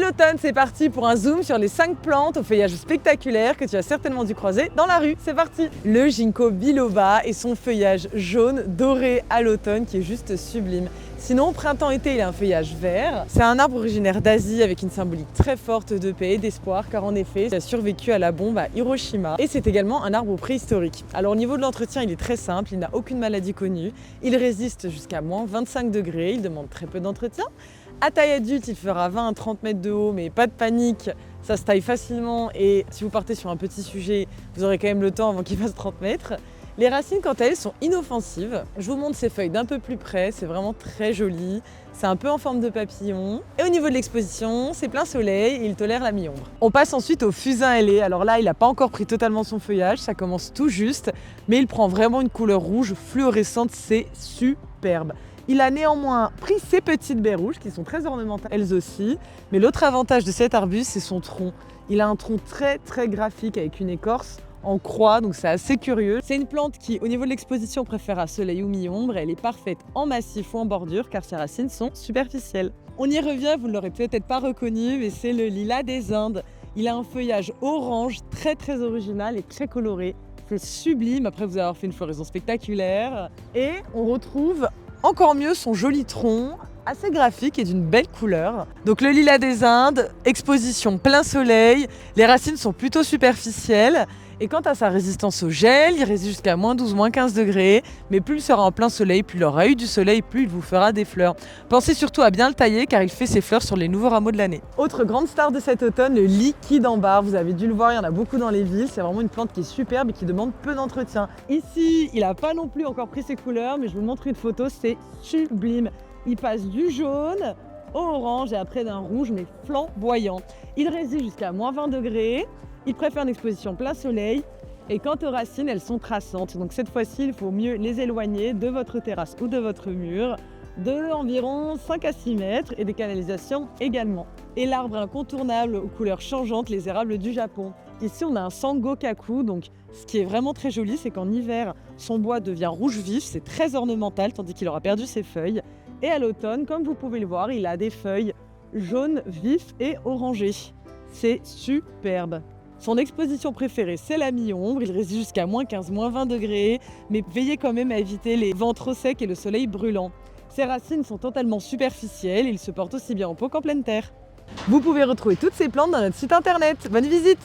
l'automne, c'est parti pour un zoom sur les 5 plantes au feuillage spectaculaire que tu as certainement dû croiser dans la rue. C'est parti! Le ginkgo biloba et son feuillage jaune doré à l'automne qui est juste sublime. Sinon, au printemps-été, il a un feuillage vert. C'est un arbre originaire d'Asie avec une symbolique très forte de paix et d'espoir car en effet, il a survécu à la bombe à Hiroshima. Et c'est également un arbre préhistorique. Alors au niveau de l'entretien, il est très simple, il n'a aucune maladie connue. Il résiste jusqu'à moins 25 degrés, il demande très peu d'entretien. À taille adulte, il fera 20 à 30 mètres de haut, mais pas de panique, ça se taille facilement et si vous partez sur un petit sujet, vous aurez quand même le temps avant qu'il fasse 30 mètres. Les racines, quant à elles, sont inoffensives. Je vous montre ces feuilles d'un peu plus près, c'est vraiment très joli. C'est un peu en forme de papillon. Et au niveau de l'exposition, c'est plein soleil et il tolère la mi-ombre. On passe ensuite au fusain ailé. Alors là, il n'a pas encore pris totalement son feuillage, ça commence tout juste, mais il prend vraiment une couleur rouge fluorescente, c'est superbe. Il a néanmoins pris ses petites baies rouges qui sont très ornementales elles aussi. Mais l'autre avantage de cet arbuste, c'est son tronc. Il a un tronc très graphique avec une écorce en croix, donc c'est assez curieux. C'est une plante qui, au niveau de l'exposition, préfère à soleil ou mi-ombre. Elle est parfaite en massif ou en bordure car ses racines sont superficielles. On y revient, vous ne l'aurez peut-être pas reconnu, mais c'est le lilas des Indes. Il a un feuillage orange très original et très coloré. C'est sublime après vous avoir fait une floraison spectaculaire. Et on retrouve encore mieux son joli tronc, assez graphique et d'une belle couleur. Donc le lilas des Indes, exposition plein soleil, les racines sont plutôt superficielles. Et quant à sa résistance au gel, il résiste jusqu'à moins 12, moins 15 degrés. Mais plus il sera en plein soleil, plus il aura eu du soleil, plus il vous fera des fleurs. Pensez surtout à bien le tailler car il fait ses fleurs sur les nouveaux rameaux de l'année. Autre grande star de cet automne, le liquide en barre. Vous avez dû le voir, il y en a beaucoup dans les villes. C'est vraiment une plante qui est superbe et qui demande peu d'entretien. Ici, il n'a pas non plus encore pris ses couleurs, mais je vous montre une photo, c'est sublime. Il passe du jaune au orange et après d'un rouge mais flamboyant. Il résiste jusqu'à moins 20 degrés. Il préfère une exposition plein soleil et quant aux racines, elles sont traçantes. Donc cette fois-ci, il faut mieux les éloigner de votre terrasse ou de votre mur de environ 5 à 6 mètres et des canalisations également. Et l'arbre incontournable aux couleurs changeantes, les érables du Japon. Ici, on a un Sangokaku, donc ce qui est vraiment très joli, c'est qu'en hiver, son bois devient rouge vif, c'est très ornemental, tandis qu'il aura perdu ses feuilles. Et à l'automne, comme vous pouvez le voir, il a des feuilles jaunes vifs et orangées. C'est superbe. Son exposition préférée, c'est la mi-ombre. Il résiste jusqu'à moins 15, moins 20 degrés, mais veillez quand même à éviter les vents trop secs et le soleil brûlant. Ses racines sont totalement superficielles, il se porte aussi bien en pot qu'en pleine terre. Vous pouvez retrouver toutes ces plantes dans notre site internet. Bonne visite!